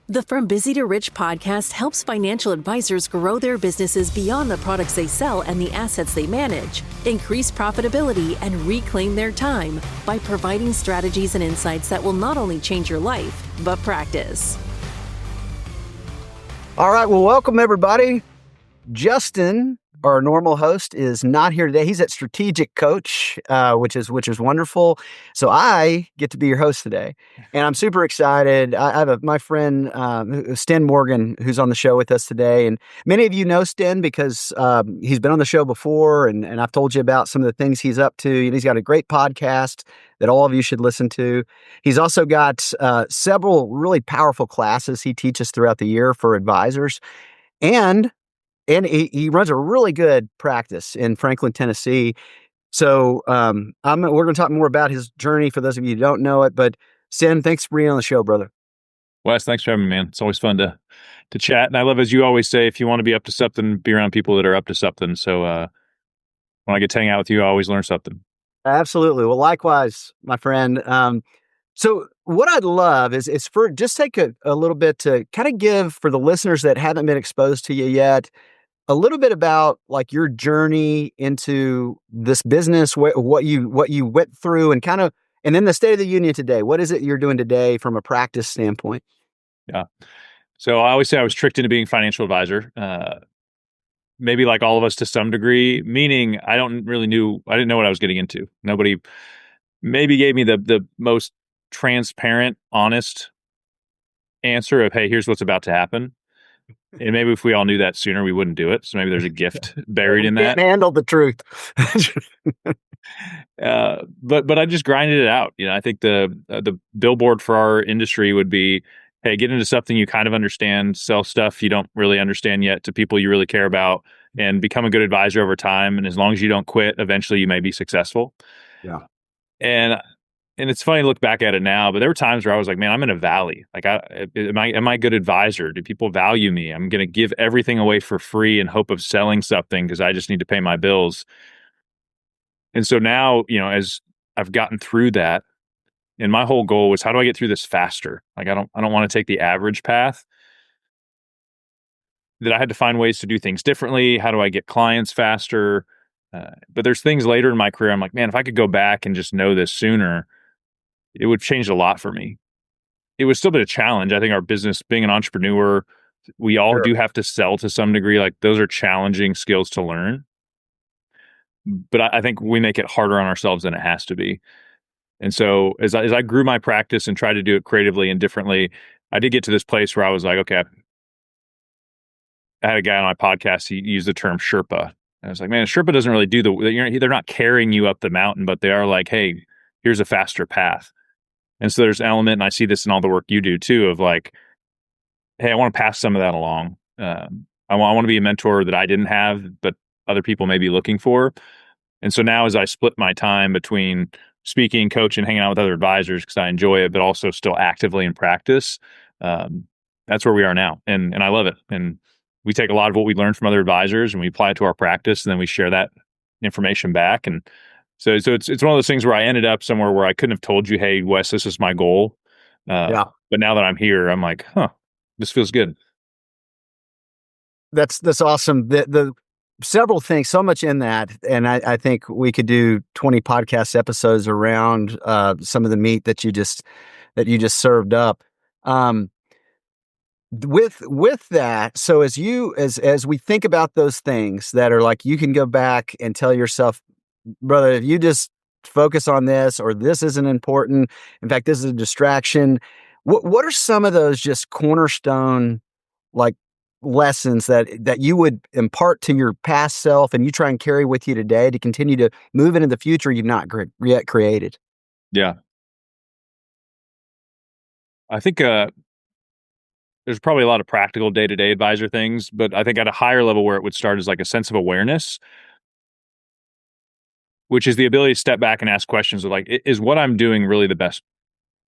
The From Busy to Rich podcast helps financial advisors grow their businesses beyond the products they sell and the assets they manage, increase profitability, and reclaim their time by providing strategies and insights that will not only change your life, but practice. All right, well, welcome everybody. Justin, our normal host, is not here today. He's at Strategic Coach, which is wonderful. So I get to be your host today, and I'm super excited. I have my friend Sten Morgan, who's on the show with us today, and many of you know Sten because he's been on the show before, and I've told you about some of the things he's up to. And he's got a great podcast that all of you should listen to. He's also got several really powerful classes he teaches throughout the year for advisors, and he runs a really good practice in Franklin, Tennessee. So we're going to talk more about his journey for those of you who don't know it. But Sten, thanks for being on the show, brother. Wes, thanks for having me, man. It's always fun to chat. And I love, as you always say, if you want to be up to something, be around people that are up to something. So when I get to hang out with you, I always learn something. Absolutely. Well, likewise, my friend. So what I'd love is for just take a little bit to kind of give for the listeners that haven't been exposed to you yet, a little bit about like your journey into this business, what you went through, and then the state of the union today. What is it you're doing today from a practice standpoint? Yeah. So I always say I was tricked into being a financial advisor. Maybe like all of us to some degree, meaning I didn't know what I was getting into. Nobody maybe gave me the most transparent, honest answer of, hey, here's what's about to happen. And maybe if we all knew that sooner, we wouldn't do it. So maybe there's a gift buried in that. Can't handle the truth. But I just grinded it out. I think the billboard for our industry would be, hey, get into something you kind of understand, sell stuff you don't really understand yet to people you really care about, and become a good advisor over time. And as long as you don't quit, eventually you may be successful. Yeah. And it's funny to look back at it now, but there were times where I was like, man, I'm in a valley. Like, am I a good advisor? Do people value me? I'm going to give everything away for free in hope of selling something because I just need to pay my bills. And so now, as I've gotten through that, and my whole goal was, how do I get through this faster? Like, I don't want to take the average path. That I had to find ways to do things differently. How do I get clients faster? But there's things later in my career, I'm like, man, if I could go back and just know this sooner, it would change a lot for me. It was still a bit of a challenge. I think our business, being an entrepreneur, we all do have to sell to some degree. Like, those are challenging skills to learn. But I think we make it harder on ourselves than it has to be. And so as I grew my practice and tried to do it creatively and differently, I did get to this place where I was like, okay, I had a guy on my podcast, he used the term Sherpa. I was like, man, Sherpa doesn't really do they're not carrying you up the mountain, but they are like, hey, here's a faster path. And so there's an element, and I see this in all the work you do too, of like, hey, I want to pass some of that along. I want to be a mentor that I didn't have, but other people may be looking for. And so now as I split my time between speaking, coaching, hanging out with other advisors because I enjoy it, but also still actively in practice, that's where we are now. And I love it. And we take a lot of what we learned from other advisors and we apply it to our practice, and then we share that information back. And so it's one of those things where I ended up somewhere where I couldn't have told you, hey, Wes, this is my goal. But now that I'm here, I'm like, this feels good. That's awesome. The several things, so much in that. And I think we could do 20 podcast episodes around some of the meat that you just served up. With that, so as we think about those things that are like, you can go back and tell yourself, brother, if you just focus on this, or this isn't important, in fact, this is a distraction. What are some of those just cornerstone like lessons that you would impart to your past self and you try and carry with you today to continue to move into the future you've not yet created? Yeah. I think there's probably a lot of practical day-to-day advisor things, but I think at a higher level where it would start is like a sense of awareness, which is the ability to step back and ask questions of like, is what I'm doing really the best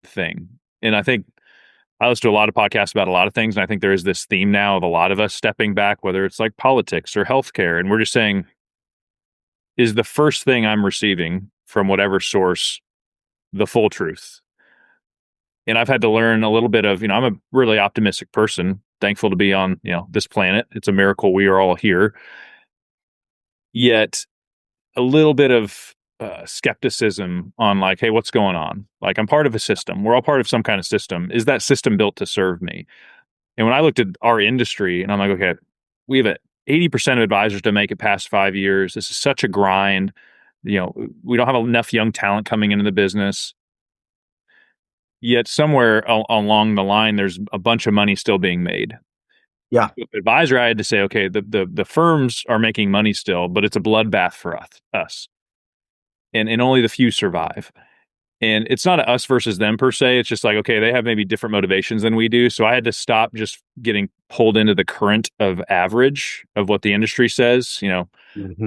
thing? And I think I listen to a lot of podcasts about a lot of things, and I think there is this theme now of a lot of us stepping back, whether it's like politics or healthcare, and we're just saying, is the first thing I'm receiving from whatever source the full truth? And I've had to learn a little bit of, I'm a really optimistic person, thankful to be on, this planet. It's a miracle we are all here. Yet a little bit of skepticism on like, hey, what's going on? Like, I'm part of a system. We're all part of some kind of system. Is that system built to serve me? And when I looked at our industry and I'm like, okay, we have 80% of advisors to make it past 5 years. This is such a grind. We don't have enough young talent coming into the business. Yet somewhere along the line, there's a bunch of money still being made. Yeah. Advisor, I had to say, okay, the firms are making money still, but it's a bloodbath for us. And only the few survive. And it's not a us versus them per se. It's just like, okay, they have maybe different motivations than we do. So I had to stop just getting pulled into the current of average of what the industry says.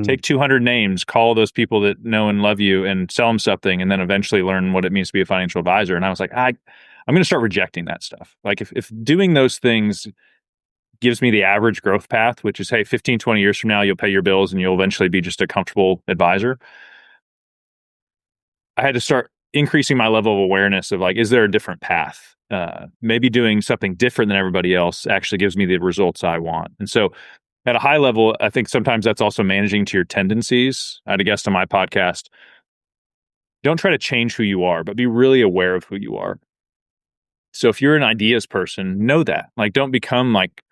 Take 200 names, call those people that know and love you and sell them something, and then eventually learn what it means to be a financial advisor. And I was like, I'm going to start rejecting that stuff. Like if doing those things gives me the average growth path, which is, hey, 15, 20 years from now, you'll pay your bills and you'll eventually be just a comfortable advisor. I had to start increasing my level of awareness of like, is there a different path? Maybe doing something different than everybody else actually gives me the results I want. And so at a high level, I think sometimes that's also managing to your tendencies. I had a guest on my podcast. Don't try to change who you are, but be really aware of who you are. So if you're an ideas person, know that. Like, don't become like,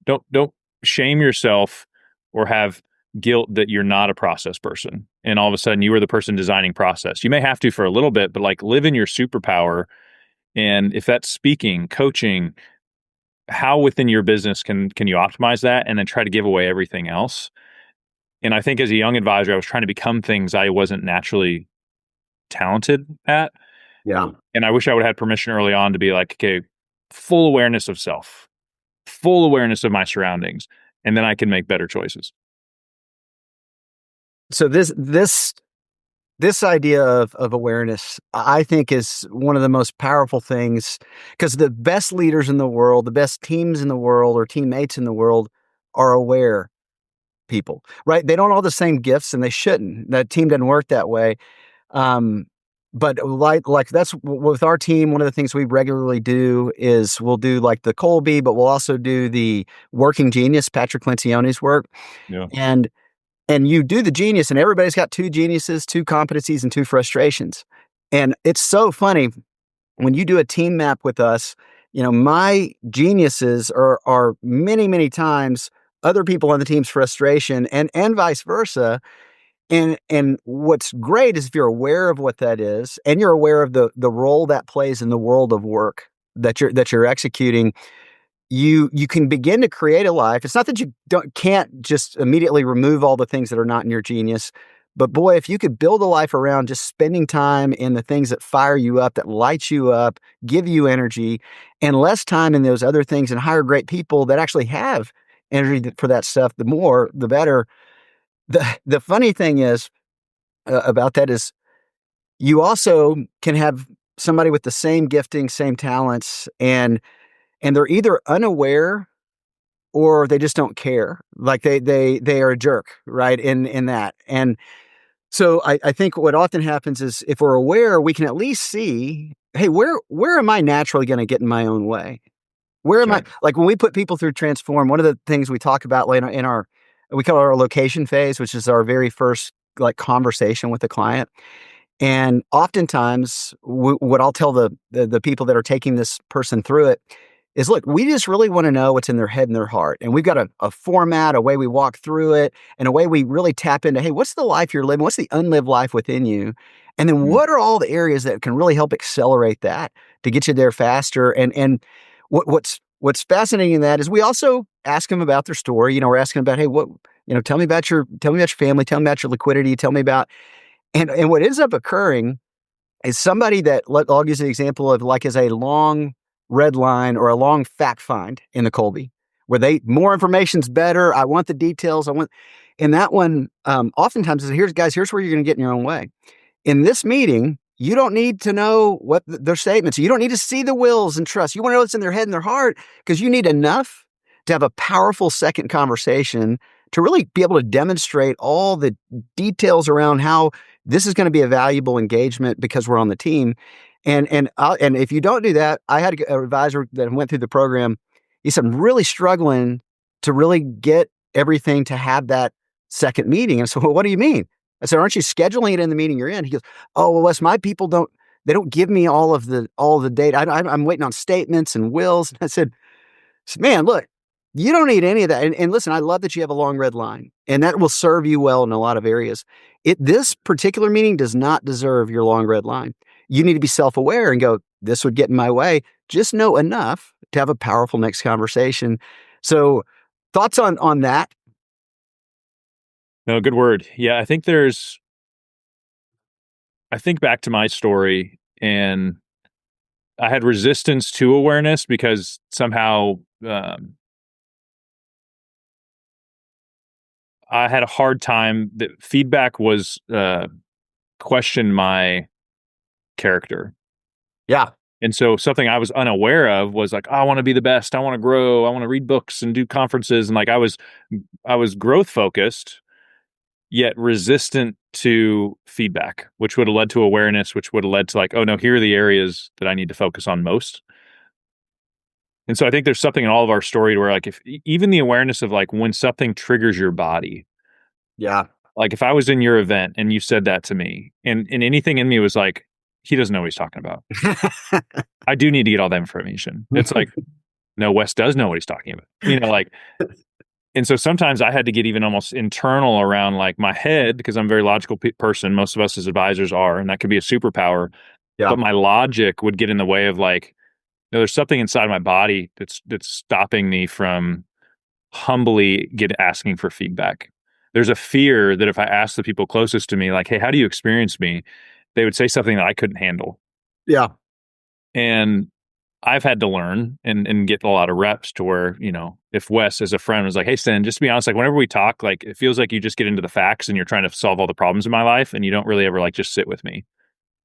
don't shame yourself or have guilt that you're not a process person. And all of a sudden you are the person designing process. You may have to for a little bit, but like live in your superpower. And if that's speaking, coaching, how within your business can you optimize that and then try to give away everything else? And I think as a young advisor, I was trying to become things I wasn't naturally talented at. Yeah. And I wish I would have had permission early on to be like, okay, full awareness of self, full awareness of my surroundings, and then I can make better choices. So this idea of awareness, I think, is one of the most powerful things, because the best leaders in the world, the best teams in the world, or teammates in the world are aware people, right? They don't all have the same gifts, and they shouldn't. That team doesn't work that way. But like that's with our team. One of the things we regularly do is we'll do like the Colby, but we'll also do the Working Genius, Patrick Lencioni's work. Yeah. And you do the genius, and everybody's got 2 geniuses, 2 competencies, and 2 frustrations. And it's so funny when you do a team map with us. My geniuses are many, many times other people on the team's frustration, and vice versa. And what's great is if you're aware of what that is, and you're aware of the role that plays in the world of work that you're executing, you can begin to create a life. It's not that you can't just immediately remove all the things that are not in your genius, but boy, if you could build a life around just spending time in the things that fire you up, that light you up, give you energy, and less time in those other things, and hire great people that actually have energy for that stuff, the more, the better. The funny thing is about that is you also can have somebody with the same gifting, same talents, and they're either unaware or they just don't care. Like they are a jerk, right? In that. And so I think what often happens is if we're aware, we can at least see, hey, where am I naturally going to get in my own way? Where am I? Like when we put people through Transform, one of the things we talk about in our we call it our location phase, which is our very first like conversation with the client. And oftentimes what I'll tell the people that are taking this person through it is, look, we just really want to know what's in their head and their heart. And we've got a format, a way we walk through it, and a way we really tap into, hey, what's the life you're living? What's the unlived life within you? And then what are all the areas that can really help accelerate that to get you there faster? And what's fascinating in that is we also ask them about their story. We're asking about, hey, tell me about your family, tell me about your liquidity, tell me about, and what ends up occurring is somebody that, I'll use the example of like as a long red line or a long fact find in the Colby, where more information's better. I want the details. In that one, oftentimes, here's where you're going to get in your own way. In this meeting, you don't need to know what their statements. You don't need to see the wills and trusts. You want to know what's in their head and their heart, because you need enough to have a powerful second conversation to really be able to demonstrate all the details around how this is going to be a valuable engagement because we're on the team. And if you don't do that, I had an advisor that went through the program. He said, I'm really struggling to really get everything to have that second meeting. And so, well, what do you mean? I said, aren't you scheduling it in the meeting you're in? He goes, oh, well, Wes, my people they don't give me all of the data. I'm waiting on statements and wills. And I said, man, look, you don't need any of that. And listen, I love that you have a long red line, and that will serve you well in a lot of areas. This particular meeting does not deserve your long red line. You need to be self-aware and go, this would get in my way. Just know enough to have a powerful next conversation. So thoughts on that? No, good word. Yeah, I think I think back to my story, and I had resistance to awareness because somehow I had a hard time. The feedback was questioned my character. Yeah. And so something I was unaware of was like, oh, I want to be the best. I want to grow. I want to read books and do conferences. And like I was growth focused, yet resistant to feedback, which would have led to awareness, which would have led to like, oh no, here are the areas that I need to focus on most. And so I think there's something in all of our story where like if even the awareness of like when something triggers your body. Yeah. Like if I was in your event and you said that to me and anything in me was like, he doesn't know what he's talking about. I do need to get all that information. It's like, no, Wes does know what he's talking about. Like, and so sometimes I had to get even almost internal around like my head because I'm a very logical person. Most of us as advisors are, and that could be a superpower. Yeah. But my logic would get in the way of like, no, there's something inside my body that's stopping me from humbly asking for feedback. There's a fear that if I ask the people closest to me, like, hey, how do you experience me? They would say something that I couldn't handle. Yeah. And I've had to learn and get a lot of reps to where, if Wes as a friend was like, hey, Sten, just to be honest, like whenever we talk, like it feels like you just get into the facts and you're trying to solve all the problems in my life and you don't really ever like just sit with me.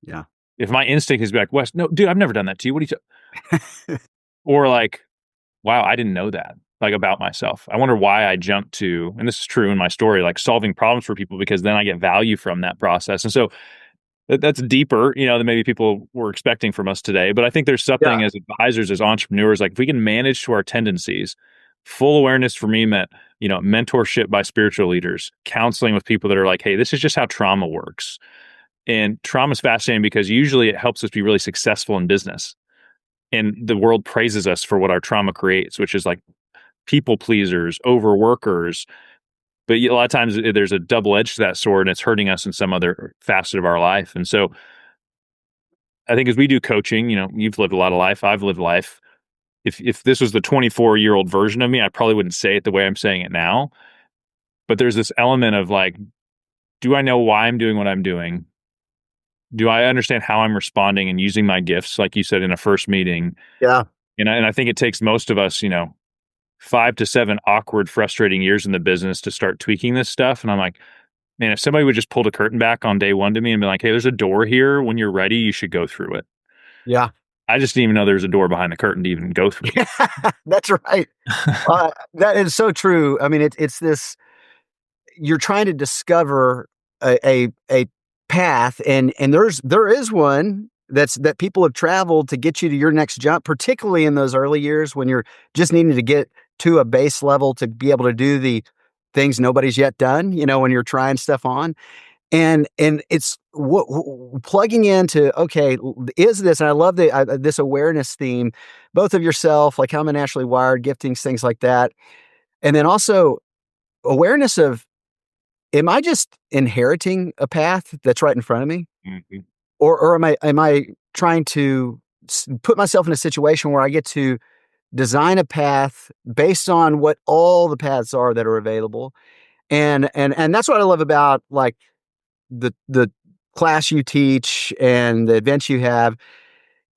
Yeah. If my instinct is to be like, Wes, no, dude, I've never done that to you. What do you or like, wow, I didn't know that. Like about myself. I wonder why I jumped to, and this is true in my story, like solving problems for people because then I get value from that process. And so that's deeper, than maybe people were expecting from us today. But I think there's something as advisors, as entrepreneurs, like if we can manage to our tendencies, full awareness for me meant, mentorship by spiritual leaders, counseling with people that are like, hey, this is just how trauma works. And trauma is fascinating because usually it helps us be really successful in business. And the world praises us for what our trauma creates, which is like people pleasers, overworkers. But a lot of times there's a double edge to that sword and it's hurting us in some other facet of our life. And so I think as we do coaching, you've lived a lot of life. I've lived life. If this was the 24-year-old version of me, I probably wouldn't say it the way I'm saying it now. But there's this element of like, do I know why I'm doing what I'm doing? Do I understand how I'm responding and using my gifts, like you said in a first meeting? Yeah. And I think it takes most of us, 5 to 7 awkward, frustrating years in the business to start tweaking this stuff. And I'm like, man, if somebody would just pull the curtain back on day one to me and be like, hey, there's a door here. When you're ready, you should go through it. Yeah. I just didn't even know there's a door behind the curtain to even go through. That's right. That is so true. I mean, it's this, you're trying to discover a path and there is one that people have traveled to get you to your next jump, particularly in those early years when you're just needing to get to a base level to be able to do the things nobody's yet done, when you're trying stuff on. And it's plugging into, okay, is this, and I love this awareness theme, both of yourself, like how I'm naturally wired, giftings, things like that. And then also awareness of, am I just inheriting a path that's right in front of me? Mm-hmm. Or am I trying to put myself in a situation where I get to design a path based on what all the paths are that are available? And that's what I love about like the class you teach and the events you have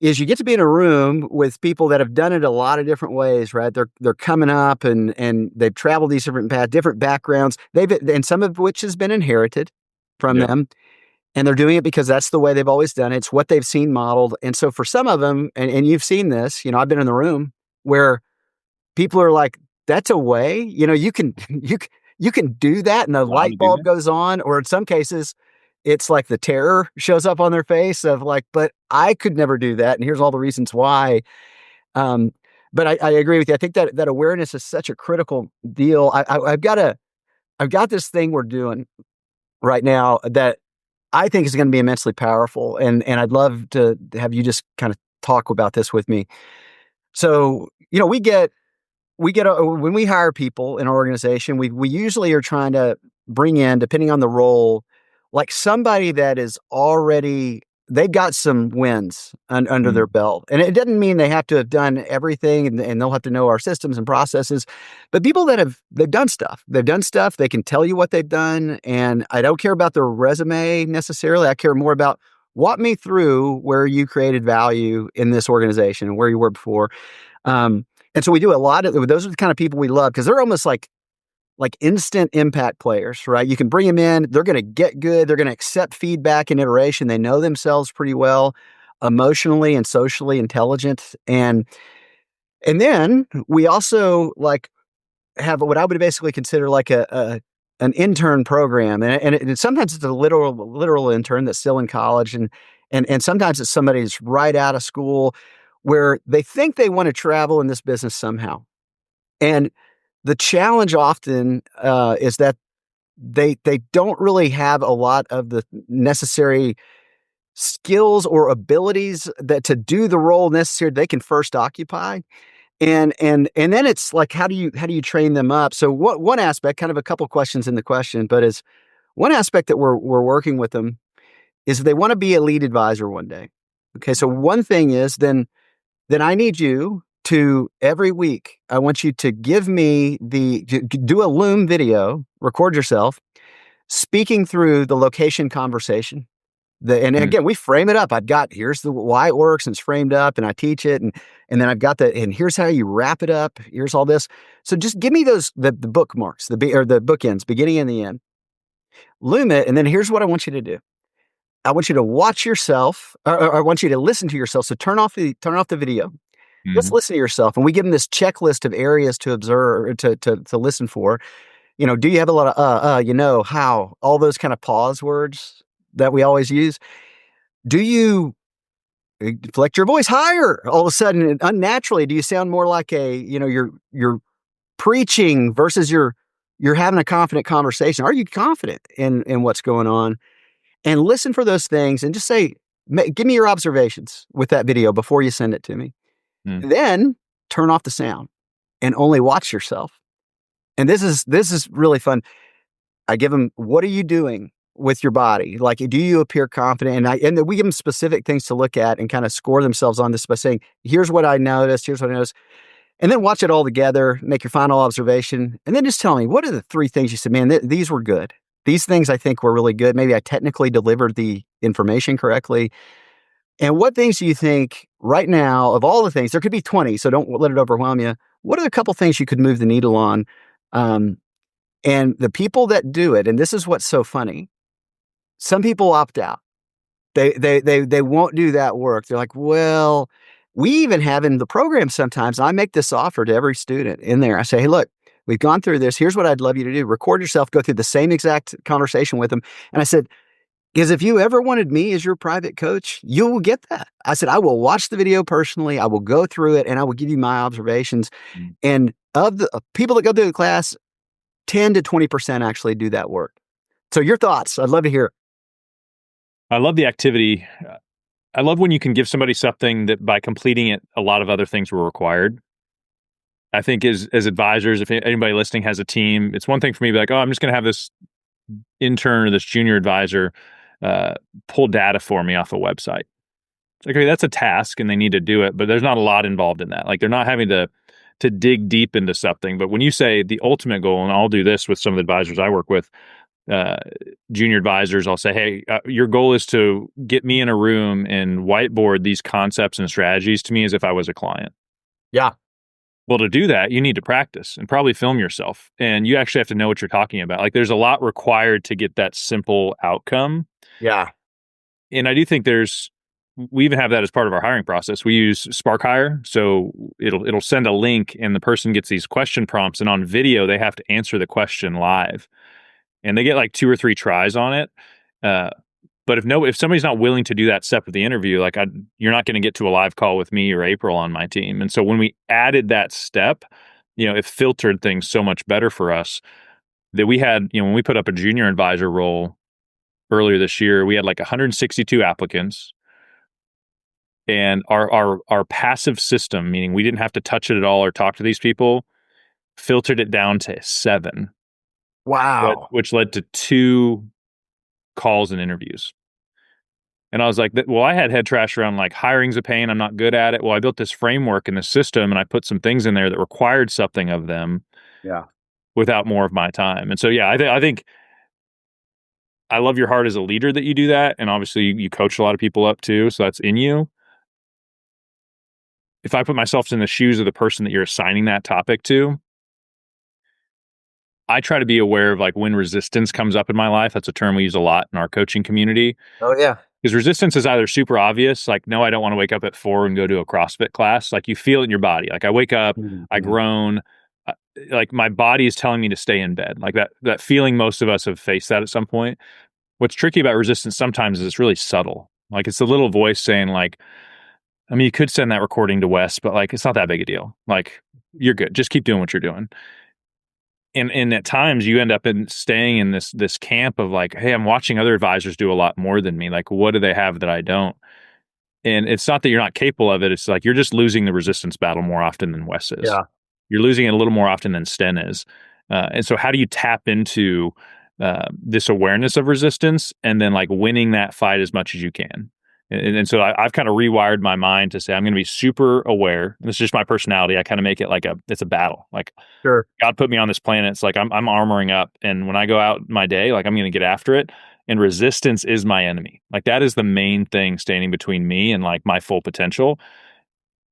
is you get to be in a room with people that have done it a lot of different ways, right? They're coming up and they've traveled these different paths, different backgrounds. And some of which has been inherited from them. And they're doing it because that's the way they've always done it. It's what they've seen modeled. And so for some of them, and you've seen this, I've been in the room where people are like, that's a way, you can do that and the light bulb goes on, or in some cases, it's like the terror shows up on their face of like, but I could never do that. And here's all the reasons why. Um, but I agree with you. I think that awareness is such a critical deal. I've got this thing we're doing right now that I think is going to be immensely powerful. And I'd love to have you just kind of talk about this with me. So, when we hire people in our organization, we usually are trying to bring in, depending on the role, like somebody that is already they've got some wins under their Mm. belt, and it doesn't mean they have to have done everything, and they'll have to know our systems and processes. But people that they've done stuff, they can tell you what they've done, and I don't care about their resume necessarily. I care more about walk me through where you created value in this organization and where you were before. Um, and so we do a lot of those are the kind of people we love because they're almost like instant impact players, right? You can bring them in, they're going to get good, they're going to accept feedback and iteration. They know themselves pretty well, emotionally and socially intelligent. And then we also like have what I would basically consider like an intern program. And sometimes it's a literal intern that's still in college and sometimes it's somebody that's right out of school where they think they want to travel in this business somehow. And the challenge often is that they don't really have a lot of the necessary skills or abilities that to do the role necessary they can first occupy. And then it's like how do you train them up? So what one aspect, kind of a couple questions in the question, but is one aspect that we're working with them is if they want to be a lead advisor one day. Okay, so one thing is then I need you to every week, I want you to give me do a Loom video, record yourself speaking through the location conversation. And Mm. again, we frame it up. I've got here's the why it works and it's framed up and I teach it. And then I've got and here's how you wrap it up. Here's all this. So just give me the bookmarks, or the bookends, beginning and the end. Loom it. And then here's what I want you to do. I want you to watch yourself, or I want you to listen to yourself. So turn off the video. Just Mhm. listen to yourself. And we give them this checklist of areas to observe, to listen for. Do you have a lot of, how, all those kind of pause words that we always use? Do you inflect your voice higher all of a sudden unnaturally? Do you sound more like you're preaching versus you're having a confident conversation? Are you confident in what's going on? And listen for those things and just say, give me your observations with that video before you send it to me. Mm. Then turn off the sound and only watch yourself. And this is really fun. I give them, what are you doing with your body? Like, do you appear confident? And then we give them specific things to look at and kind of score themselves on this by saying, here's what I noticed. Here's what I noticed. And then watch it all together, make your final observation. And then just tell me, what are the three things you said, man, these were good. These things I think were really good. Maybe I technically delivered the information correctly. And what things do you think right now, of all the things, there could be 20, so don't let it overwhelm you. What are the couple things you could move the needle on? Um, and the people that do it, and this is what's so funny, some people opt out. They won't do that work. They're like, well, we even have in the program sometimes, I make this offer to every student in there. I say, hey, look, we've gone through this. Here's what I'd love you to do. Record yourself, go through the same exact conversation with them. And I said, because if you ever wanted me as your private coach, you will get that. I said, I will watch the video personally. I will go through it and I will give you my observations. Mm. And of the people that go through the class, 10 to 20% actually do that work. So your thoughts, I'd love to hear. I love the activity. I love when you can give somebody something that by completing it, a lot of other things were required. I think as advisors, if anybody listening has a team, it's one thing for me to be like, oh, I'm just going to have this intern or this junior advisor pull data for me off a website. It's like, okay, that's a task and they need to do it, but there's not a lot involved in that. Like they're not having to dig deep into something. But when you say the ultimate goal, and I'll do this with some of the advisors I work with, junior advisors, I'll say, hey, your goal is to get me in a room and whiteboard these concepts and strategies to me as if I was a client. Yeah. Well, to do that, you need to practice and probably film yourself. And you actually have to know what you're talking about. Like there's a lot required to get that simple outcome. Yeah. And I do think we even have that as part of our hiring process. We use Spark Hire. So it'll send a link and the person gets these question prompts, and on video, they have to answer the question live. And they get like 2 or 3 tries on it. But if somebody's not willing to do that step of the interview, like you're not going to get to a live call with me or April on my team. And so when we added that step, it filtered things so much better for us that we had, when we put up a junior advisor role earlier this year, we had like 162 applicants. And our passive system, meaning we didn't have to touch it at all or talk to these people, filtered it down to 7. Wow. Which led to 2 calls and interviews. And I was like, well, I had head trash around like hiring's a pain. I'm not good at it. Well, I built this framework in the system and I put some things in there that required something of them. Yeah. Without more of my time. And so, yeah, I think I love your heart as a leader that you do that. And obviously you coach a lot of people up too. So that's in you. If I put myself in the shoes of the person that you're assigning that topic to, I try to be aware of like when resistance comes up in my life. That's a term we use a lot in our coaching community. Oh, yeah. Because resistance is either super obvious, like, no, I don't want to wake up at 4 and go to a CrossFit class. Like you feel it in your body. Like I wake up, I groan, like my body is telling me to stay in bed. Like that feeling, most of us have faced that at some point. What's tricky about resistance sometimes is it's really subtle. Like it's a little voice saying like, I mean, you could send that recording to Wes, but like, it's not that big a deal. Like you're good. Just keep doing what you're doing. And at times you end up staying in this camp of like, hey, I'm watching other advisors do a lot more than me. Like, what do they have that I don't? And it's not that you're not capable of it. It's like you're just losing the resistance battle more often than Wes is. Yeah. You're losing it a little more often than Sten is. And so how do you tap into this awareness of resistance and then like winning that fight as much as you can? And so I've kind of rewired my mind to say I'm going to be super aware. And this is just my personality. I kind of make it like it's a battle. Like Sure. God put me on this planet. It's like I'm armoring up. And when I go out my day, like I'm going to get after it. And resistance is my enemy. Like that is the main thing standing between me and like my full potential.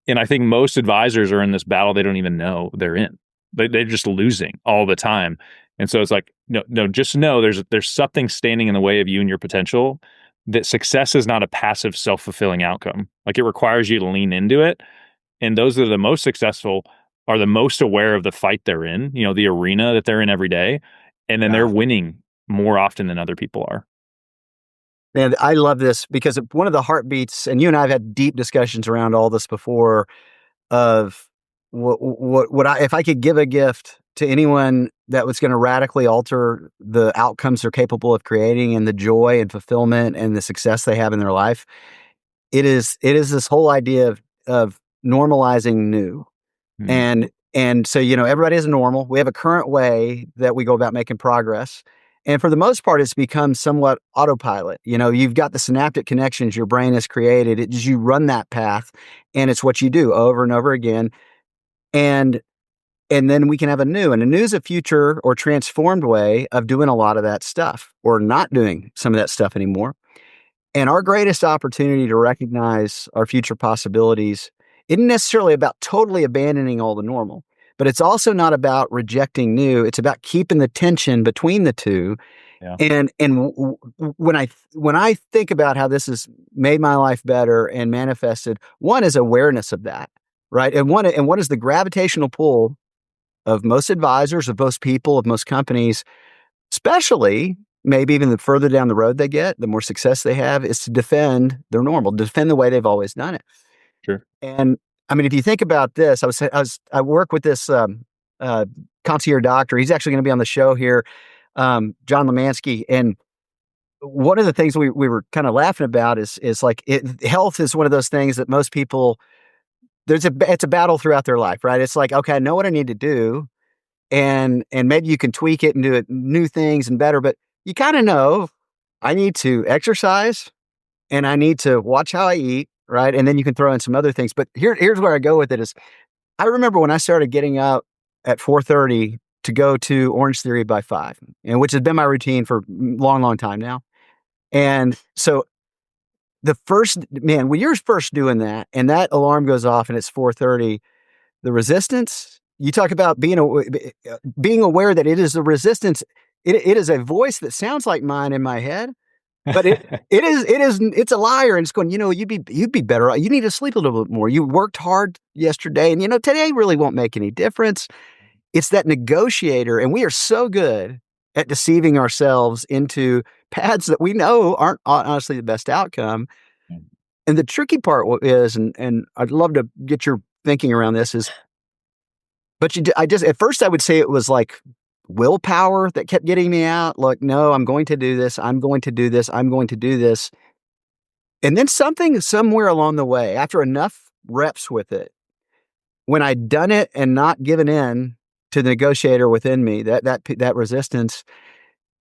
And I think most advisors are in this battle they don't even know they're in. They're just losing all the time. And so it's like, no, just know there's something standing in the way of you and your potential, that success is not a passive self-fulfilling outcome. Like it requires you to lean into it. And those that are the most successful are the most aware of the fight they're in, the arena that they're in every day. And then they're winning more often than other people are. Man, I love this because one of the heartbeats, and you and I have had deep discussions around all this before, of if I could give a gift to anyone that was going to radically alter the outcomes they're capable of creating and the joy and fulfillment and the success they have in their life, it is this whole idea of normalizing new. And so, everybody is normal. We have a current way that we go about making progress. And for the most part, it's become somewhat autopilot. You've got the synaptic connections your brain has created. You run that path, and it's what you do over and over again. And then we can have a new is a future or transformed way of doing a lot of that stuff, or not doing some of that stuff anymore. And our greatest opportunity to recognize our future possibilities isn't necessarily about totally abandoning all the normal, but it's also not about rejecting new. It's about keeping the tension between the two. Yeah. And when I think about how this has made my life better and manifested, one is awareness of that, right? And what is the gravitational pull of most advisors, of most people, of most companies, especially maybe even the further down the road they get, the more success they have, is to defend their normal, defend the way they've always done it. Sure. And I mean, if you think about this, I work with this concierge doctor. He's actually going to be on the show here, John Lemansky. And one of the things we were kind of laughing about is like health is one of those things that most people, it's a battle throughout their life, right? It's like, okay, I know what I need to do, and maybe you can tweak it and do it new things and better, but you kind of know I need to exercise and I need to watch how I eat, right? And then you can throw in some other things. But here's where I go with it is, I remember when I started getting up at 4:30 to go to Orange Theory by 5, and which has been my routine for a long, long time now. And so when you're first doing that and that alarm goes off and it's 4:30, the resistance, you talk about being aware that it is the resistance. It is a voice that sounds like mine in my head, but it's a liar. And it's going, you'd be better. You need to sleep a little bit more. You worked hard yesterday, and today really won't make any difference. It's that negotiator. And we are so good at deceiving ourselves into paths that we know aren't honestly the best outcome. Mm. And the tricky part is, and I'd love to get your thinking around this is, but I just, at first I would say it was like willpower that kept getting me out. Like, no, I'm going to do this. I'm going to do this. I'm going to do this. And then something somewhere along the way, after enough reps with it, when I'd done it and not given in to the negotiator within me, that resistance,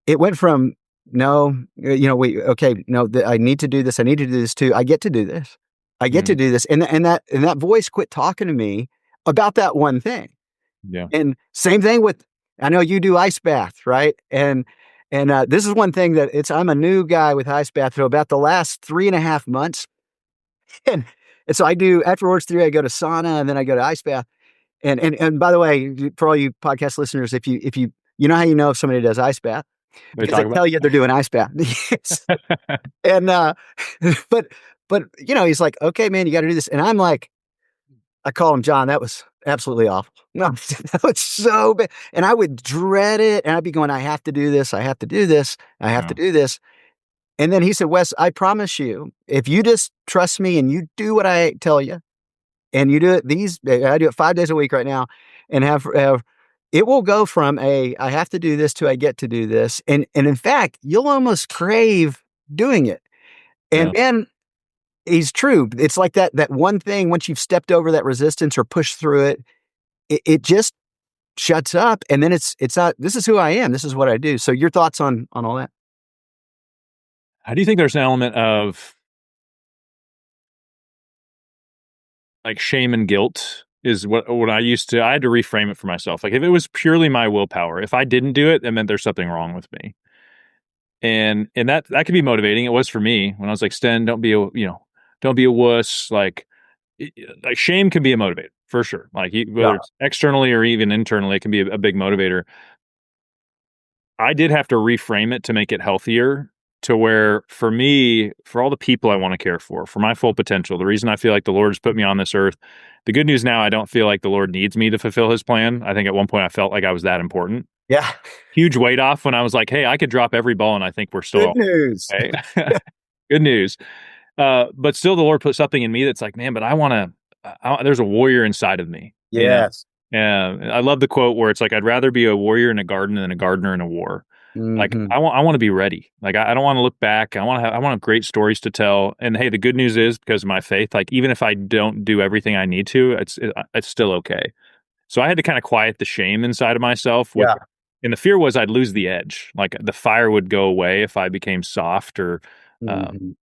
it went from no, okay, no, I need to do this. I need to do this too. I get to do this. I get to Mm. do this, and that voice quit talking to me about that one thing. Yeah. And same thing with, I know you do ice bath, right? And this is one thing that I'm a new guy with ice bath for about the last 3.5 months. And so I do, after work 3, I go to sauna and then I go to ice bath. And by the way, for all you podcast listeners, if you know how you know if somebody does ice bath, They because they talk tell you they're doing ice bath. Yes. And but he's like, okay, man, you got to do this. And I'm like, I call him John. That was absolutely awful. No, that was so bad. And I would dread it. And I'd be going, I have to do this. I have to do this. I have to do this. And then he said, Wes, I promise you, if you just trust me and you do what I tell you, and you do it I do it 5 days a week right now, and have it will go from I have to do this to I get to do this. And in fact, you'll almost crave doing it. And Yeah. then he's true. It's like that one thing, once you've stepped over that resistance or pushed through it, it just shuts up. And then it's not, this is who I am. This is what I do. So your thoughts on all that? How do you think there's an element of like shame and guilt is what I had to reframe it for myself. Like if it was purely my willpower, if I didn't do it, it meant there's something wrong with me. And that could be motivating. It was for me when I was like, Sten, don't be a wuss. Like shame can be a motivator for sure. Like whether it's externally or even internally, it can be a big motivator. I did have to reframe it to make it healthier, to where for me, for all the people I want to care for my full potential, the reason I feel like the Lord has put me on this earth. The good news now, I don't feel like the Lord needs me to fulfill his plan. I think at one point I felt like I was that important. Yeah. Huge weight off when I was like, hey, I could drop every ball and I think we're still Good news. okay. Good news. But still the Lord put something in me that's like, man, but there's a warrior inside of me. Yes. Yeah. I love the quote where it's like, I'd rather be a warrior in a garden than a gardener in a war. Like Mhm. I want to be ready. Like I don't want to look back. I want to have great stories to tell. And hey, the good news is because of my faith, like even if I don't do everything I need to, it's still okay. So I had to kind of quiet the shame inside of myself. And the fear was I'd lose the edge. Like the fire would go away if I became soft or. Mhm.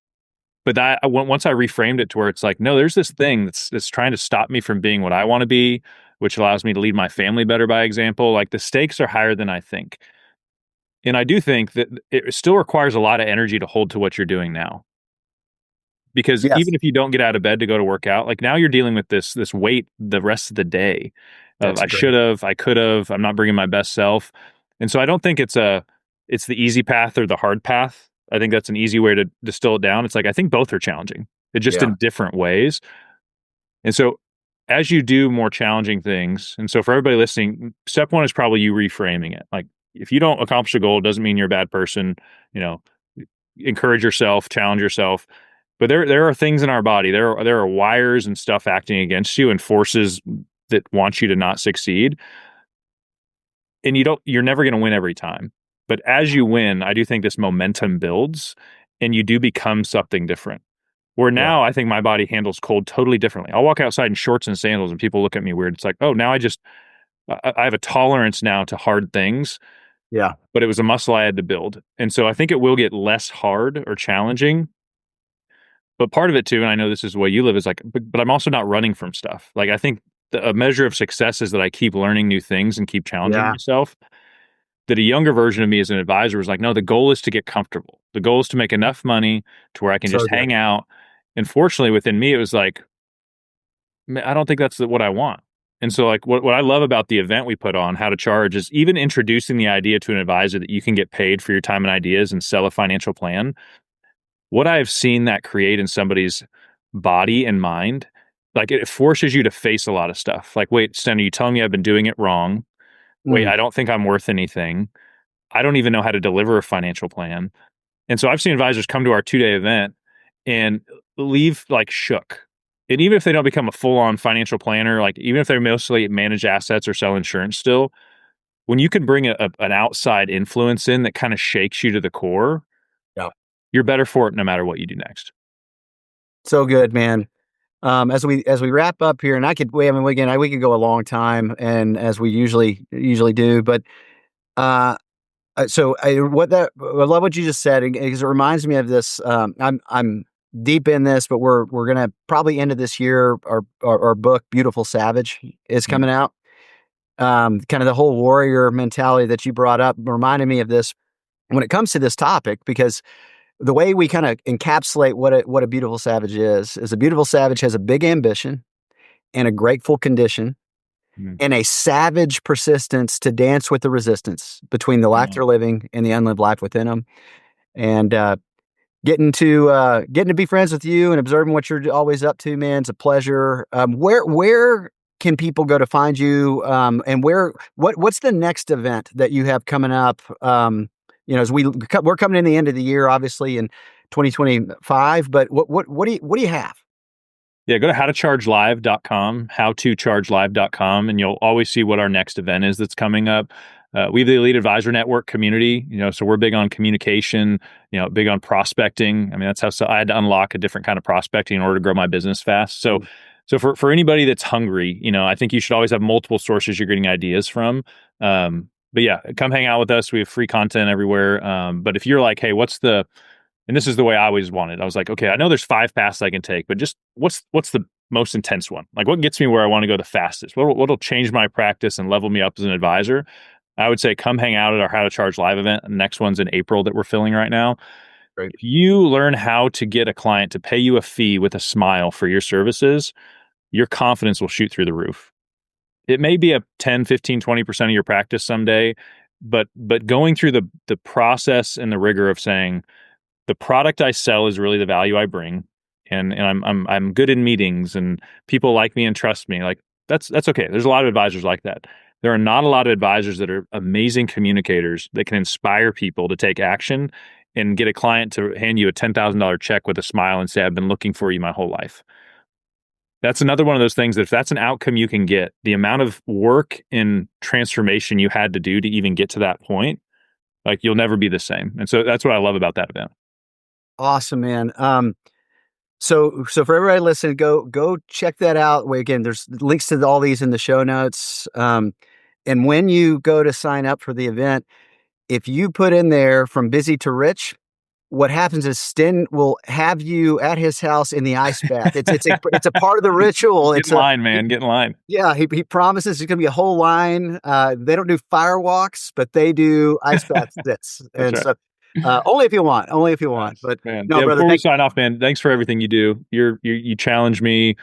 But once I reframed it to where it's like, no, there's this thing that's trying to stop me from being what I want to be, which allows me to lead my family better by example. Like the stakes are higher than I think. And I do think that it still requires a lot of energy to hold to what you're doing now. Because Yes. even if you don't get out of bed to go to work out, like now you're dealing with this weight the rest of the day of That's I great. should have, I could have, I'm not bringing my best self. And so I don't think it's the easy path or the hard path. I think that's an easy way to distill it down. It's like I think both are challenging. They're just in different ways. And so as you do more challenging things, and so for everybody listening, step one is probably you reframing it. Like if you don't accomplish a goal, it doesn't mean you're a bad person. Encourage yourself, challenge yourself. But there are things in our body. There are wires and stuff acting against you and forces that want you to not succeed. And you're never going to win every time. But as you win, I do think this momentum builds and you do become something different. Where now I think my body handles cold totally differently. I'll walk outside in shorts and sandals and people look at me weird. It's like, oh, now I have a tolerance now to hard things. Yeah. But it was a muscle I had to build. And so I think it will get less hard or challenging. But part of it too, and I know this is the way you live, is like, but I'm also not running from stuff. Like I think a measure of success is that I keep learning new things and keep challenging myself. That a younger version of me as an advisor was like, no, the goal is to get comfortable. The goal is to make enough money to where I can just hang out. And fortunately within me, it was like, man, I don't think that's what I want. And so like what I love about the event we put on, How to Charge, is even introducing the idea to an advisor that you can get paid for your time and ideas and sell a financial plan. What I've seen that create in somebody's body and mind, like it forces you to face a lot of stuff. Like, wait, Sten, are you telling me I've been doing it wrong? Wait, I don't think I'm worth anything. I don't even know how to deliver a financial plan. And so I've seen advisors come to our 2-day event and leave like shook. And even if they don't become a full-on financial planner, like even if they mostly manage assets or sell insurance still, when you can bring an outside influence in that kind of shakes you to the core, Yeah. you're better for it no matter what you do next. So good, man. As we wrap up here, and we could go a long time, and as we usually do, but I love what you just said because it reminds me of this. I'm deep in this, but we're gonna probably end of this year. Our book, Beautiful Savage, is coming out. Kind of the whole warrior mentality that you brought up reminded me of this when it comes to this topic, because the way we kind of encapsulate what a beautiful savage is a beautiful savage has a big ambition and a grateful condition Mm. and a savage persistence to dance with the resistance between the life they're living and the unlived life within them. And getting to be friends with you and observing what you're always up to, man, it's a pleasure. Where can people go to find you? And what's the next event that you have coming up? As we're coming in the end of the year, obviously in 2025, but what do you have? Yeah, go to howtochargelive.com, and you'll always see what our next event is that's coming up. We have the Elite Advisor Network community, so we're big on communication, big on prospecting. I mean, that's how I had to unlock a different kind of prospecting in order to grow my business fast. So for anybody that's hungry, I think you should always have multiple sources you're getting ideas from. But yeah, come hang out with us. We have free content everywhere. But if you're like, hey, and this is the way I always wanted. I was like, okay, I know there's 5 paths I can take, but just what's the most intense one? Like what gets me where I want to go the fastest? What'll change my practice and level me up as an advisor? I would say come hang out at our How to Charge Live event. The next one's in April that we're filling right now. Great. If you learn how to get a client to pay you a fee with a smile for your services, your confidence will shoot through the roof. It may be a 10, 15, 20% of your practice someday, but going through the process and the rigor of saying, the product I sell is really the value I bring, and I'm good in meetings, and people like me and trust me. Like that's okay. There's a lot of advisors like that. There are not a lot of advisors that are amazing communicators that can inspire people to take action and get a client to hand you a $10,000 check with a smile and say, "I've been looking for you my whole life." That's another one of those things that if that's an outcome you can get, the amount of work and transformation you had to do to even get to that point, like you'll never be the same. And so that's what I love about that event. Awesome, man. So for everybody listening, go check that out. Again, there's links to all these in the show notes. And when you go to sign up for the event, if you put in there from busy to rich, what happens is Sten will have you at his house in the ice bath. It's a part of the ritual. Get in line, man. Get in line. Yeah, he promises there's going to be a whole line. They don't do fire walks, but they do ice bath sits. And right. so only if you want. But man. No, brother. Before we sign off, man, thanks for everything you do. You challenge me.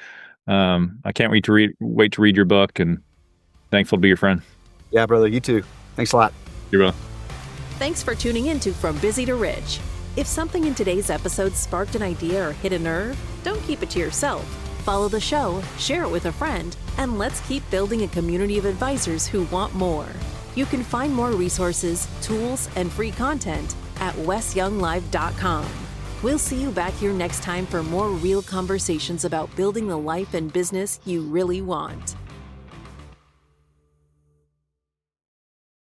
I can't wait to read your book, and thankful to be your friend. Yeah, brother. You too. Thanks a lot. You brother. Thanks for tuning in to From Busy to Rich. If something in today's episode sparked an idea or hit a nerve, don't keep it to yourself. Follow the show, share it with a friend, and let's keep building a community of advisors who want more. You can find more resources, tools, and free content at wesyounglive.com. We'll see you back here next time for more real conversations about building the life and business you really want.